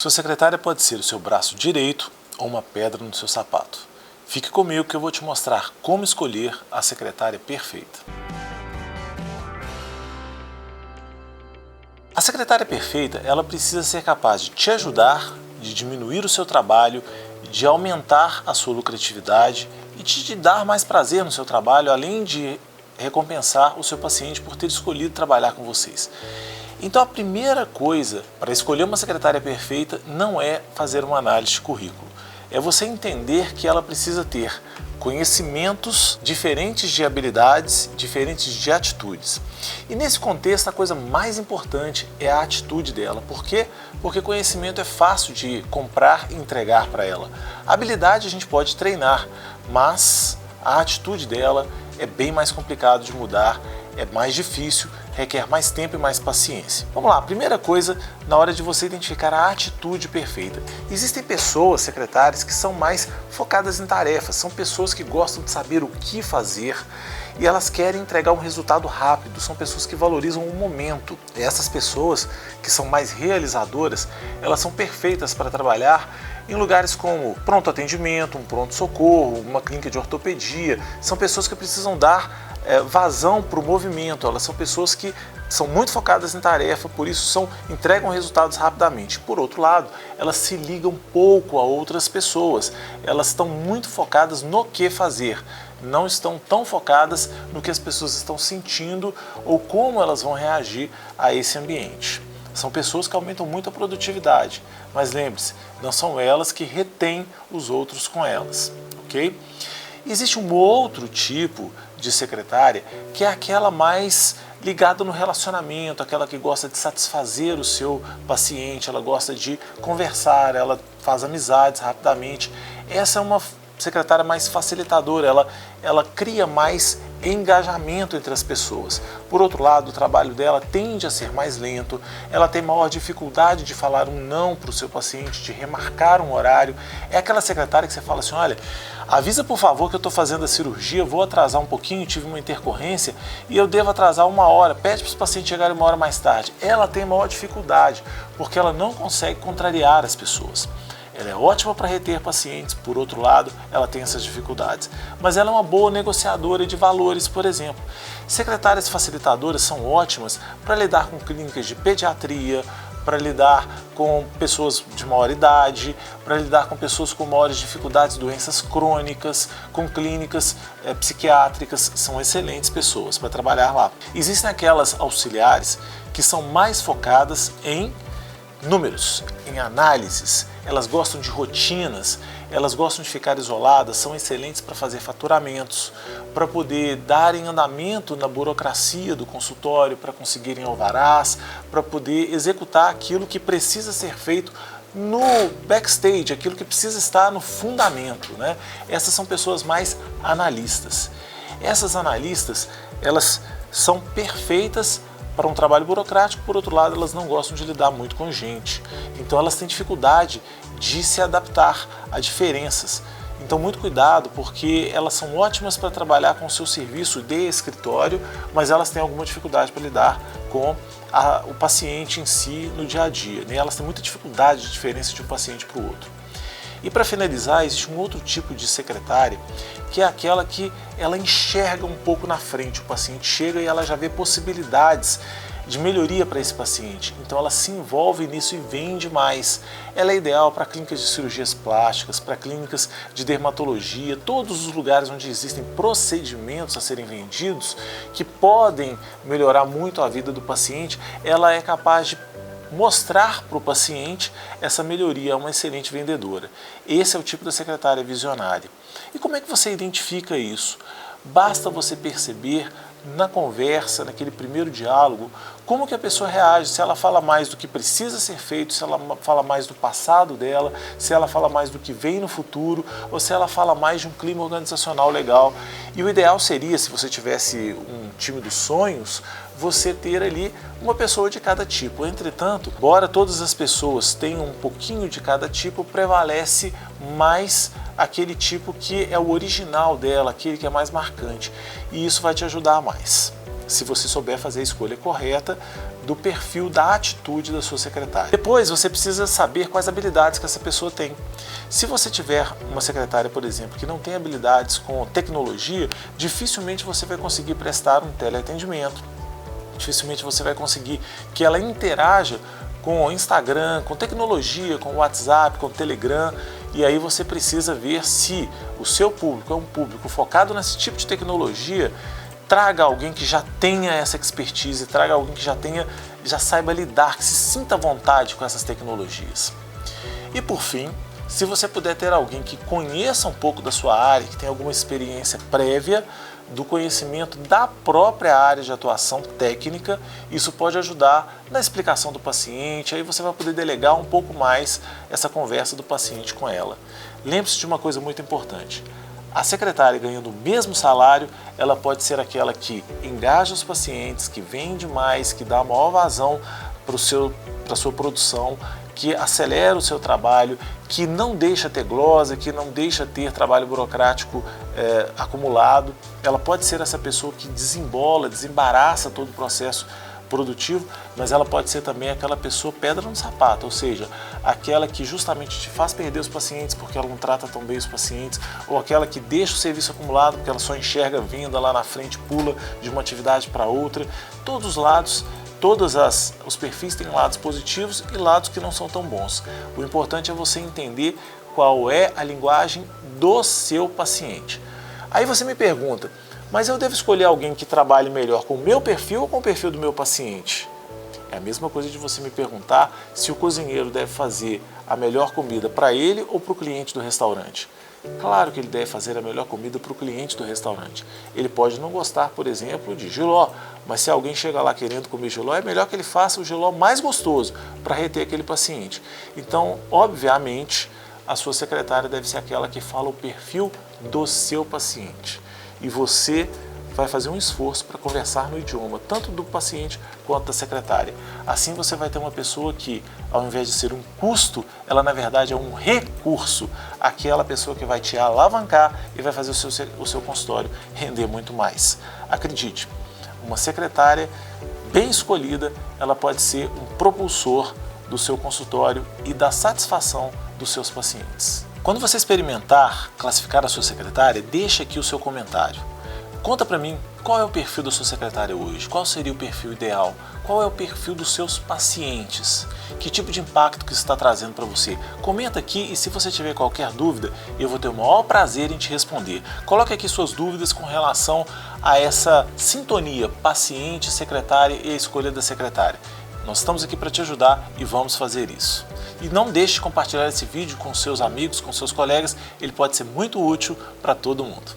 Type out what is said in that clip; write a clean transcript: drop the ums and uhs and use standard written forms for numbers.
Sua secretária pode ser o seu braço direito ou uma pedra no seu sapato. Fique comigo que eu vou te mostrar como escolher a secretária perfeita. A secretária perfeita, ela precisa ser capaz de te ajudar, de diminuir o seu trabalho, de aumentar a sua lucratividade e de te dar mais prazer no seu trabalho, além de recompensar o seu paciente por ter escolhido trabalhar com vocês. Então a primeira coisa para escolher uma secretária perfeita não é fazer uma análise de currículo. É você entender que ela precisa ter conhecimentos diferentes de habilidades, diferentes de atitudes. E nesse contexto a coisa mais importante é a atitude dela. Por quê? Porque conhecimento é fácil de comprar e entregar para ela. A habilidade a gente pode treinar, mas a atitude dela é bem mais complicado de mudar, é mais difícil, requer mais tempo e mais paciência. Vamos lá, primeira coisa, na hora de você identificar a atitude perfeita. Existem pessoas, secretárias, que são mais focadas em tarefas, são pessoas que gostam de saber o que fazer e elas querem entregar um resultado rápido, são pessoas que valorizam o momento. E essas pessoas que são mais realizadoras, elas são perfeitas para trabalhar em lugares como pronto atendimento, um pronto-socorro, uma clínica de ortopedia. São pessoas que precisam dar vazão para o movimento, elas são pessoas que são muito focadas em tarefa, por isso entregam resultados rapidamente. Por outro lado, elas se ligam pouco a outras pessoas, elas estão muito focadas no que fazer, não estão tão focadas no que as pessoas estão sentindo ou como elas vão reagir a esse ambiente. São pessoas que aumentam muito a produtividade, mas lembre-se, não são elas que retêm os outros com elas, ok? Existe um outro tipo de secretária que é aquela mais ligada no relacionamento, aquela que gosta de satisfazer o seu paciente, ela gosta de conversar, ela faz amizades rapidamente. Essa é uma secretária mais facilitadora, ela cria mais engajamento entre as pessoas. Por outro lado, o trabalho dela tende a ser mais lento, ela tem maior dificuldade de falar um não para o seu paciente, de remarcar um horário. É aquela secretária que você fala assim, olha, avisa por favor que eu estou fazendo a cirurgia, vou atrasar um pouquinho, tive uma intercorrência e eu devo atrasar 1 hora, pede para os pacientes chegarem 1 hora mais tarde. Ela tem maior dificuldade, porque ela não consegue contrariar as pessoas. Ela é ótima para reter pacientes, por outro lado, ela tem essas dificuldades. Mas ela é uma boa negociadora de valores, por exemplo. Secretárias facilitadoras são ótimas para lidar com clínicas de pediatria, para lidar com pessoas de maior idade, para lidar com pessoas com maiores dificuldades, doenças crônicas, com clínicas psiquiátricas, são excelentes pessoas para trabalhar lá. Existem aquelas auxiliares que são mais focadas em números, em análises, elas gostam de rotinas, elas gostam de ficar isoladas, são excelentes para fazer faturamentos, para poder darem andamento na burocracia do consultório, para conseguirem alvarás, para poder executar aquilo que precisa ser feito no backstage, aquilo que precisa estar no fundamento, né? Essas são pessoas mais analistas. Essas analistas, elas são perfeitas para um trabalho burocrático, por outro lado, elas não gostam de lidar muito com gente. Então elas têm dificuldade de se adaptar a diferenças. Então muito cuidado, porque elas são ótimas para trabalhar com o seu serviço de escritório, mas elas têm alguma dificuldade para lidar com o paciente em si no dia a dia, né? Elas têm muita dificuldade de diferença de um paciente para o outro. E para finalizar, existe um outro tipo de secretária, que é aquela que ela enxerga um pouco na frente. O paciente chega e ela já vê possibilidades de melhoria para esse paciente. Então ela se envolve nisso e vende mais. Ela é ideal para clínicas de cirurgias plásticas, para clínicas de dermatologia, todos os lugares onde existem procedimentos a serem vendidos que podem melhorar muito a vida do paciente. Ela é capaz de mostrar para o paciente essa melhoria, é uma excelente vendedora. Esse é o tipo da secretária visionária. E como é que você identifica isso? Basta você perceber na conversa, naquele primeiro diálogo, como que a pessoa reage, se ela fala mais do que precisa ser feito, se ela fala mais do passado dela, se ela fala mais do que vem no futuro, ou se ela fala mais de um clima organizacional legal. E o ideal seria, se você tivesse um time dos sonhos, você ter ali uma pessoa de cada tipo. Entretanto, embora todas as pessoas tenham um pouquinho de cada tipo, prevalece mais aquele tipo que é o original dela, aquele que é mais marcante. E isso vai te ajudar mais. Se você souber fazer a escolha correta do perfil, da atitude da sua secretária. Depois você precisa saber quais habilidades que essa pessoa tem. Se você tiver uma secretária, por exemplo, que não tem habilidades com tecnologia, dificilmente você vai conseguir prestar um teleatendimento. Dificilmente você vai conseguir que ela interaja com o Instagram, com tecnologia, com o WhatsApp, com o Telegram, e aí você precisa ver se o seu público é um público focado nesse tipo de tecnologia. Traga alguém que já tenha essa expertise, traga alguém que já saiba lidar, que se sinta à vontade com essas tecnologias. E por fim, se você puder ter alguém que conheça um pouco da sua área, que tenha alguma experiência prévia do conhecimento da própria área de atuação técnica, isso pode ajudar na explicação do paciente, aí você vai poder delegar um pouco mais essa conversa do paciente com ela. Lembre-se de uma coisa muito importante: a secretária ganhando o mesmo salário, ela pode ser aquela que engaja os pacientes, que vende mais, que dá maior vazão para a sua produção, que acelera o seu trabalho, que não deixa ter glosa, que não deixa ter trabalho burocrático acumulado. Ela pode ser essa pessoa que desembola, desembaraça todo o processo produtivo, mas ela pode ser também aquela pessoa pedra no sapato, ou seja, aquela que justamente te faz perder os pacientes porque ela não trata tão bem os pacientes, ou aquela que deixa o serviço acumulado porque ela só enxerga a venda lá na frente, pula de uma atividade para outra. Todos os lados, os perfis têm lados positivos e lados que não são tão bons. O importante é você entender qual é a linguagem do seu paciente. Aí você me pergunta: mas eu devo escolher alguém que trabalhe melhor com o meu perfil ou com o perfil do meu paciente? É a mesma coisa de você me perguntar se o cozinheiro deve fazer a melhor comida para ele ou para o cliente do restaurante. Claro que ele deve fazer a melhor comida para o cliente do restaurante. Ele pode não gostar, por exemplo, de jiló, mas se alguém chega lá querendo comer jiló, é melhor que ele faça o jiló mais gostoso para reter aquele paciente. Então, obviamente, a sua secretária deve ser aquela que fala o perfil do seu paciente. E você vai fazer um esforço para conversar no idioma tanto do paciente quanto da secretária. Assim você vai ter uma pessoa que, ao invés de ser um custo, ela na verdade é um recurso, aquela pessoa que vai te alavancar e vai fazer o seu consultório render muito mais. Acredite, uma secretária bem escolhida, ela pode ser um propulsor do seu consultório e da satisfação dos seus pacientes. Quando você experimentar classificar a sua secretária, deixa aqui o seu comentário. Conta para mim qual é o perfil da sua secretária hoje, qual seria o perfil ideal, qual é o perfil dos seus pacientes, que tipo de impacto que isso está trazendo para você. Comenta aqui e se você tiver qualquer dúvida, eu vou ter o maior prazer em te responder. Coloque aqui suas dúvidas com relação a essa sintonia paciente, secretária e a escolha da secretária. Nós estamos aqui para te ajudar e vamos fazer isso. E não deixe de compartilhar esse vídeo com seus amigos, com seus colegas, ele pode ser muito útil para todo mundo.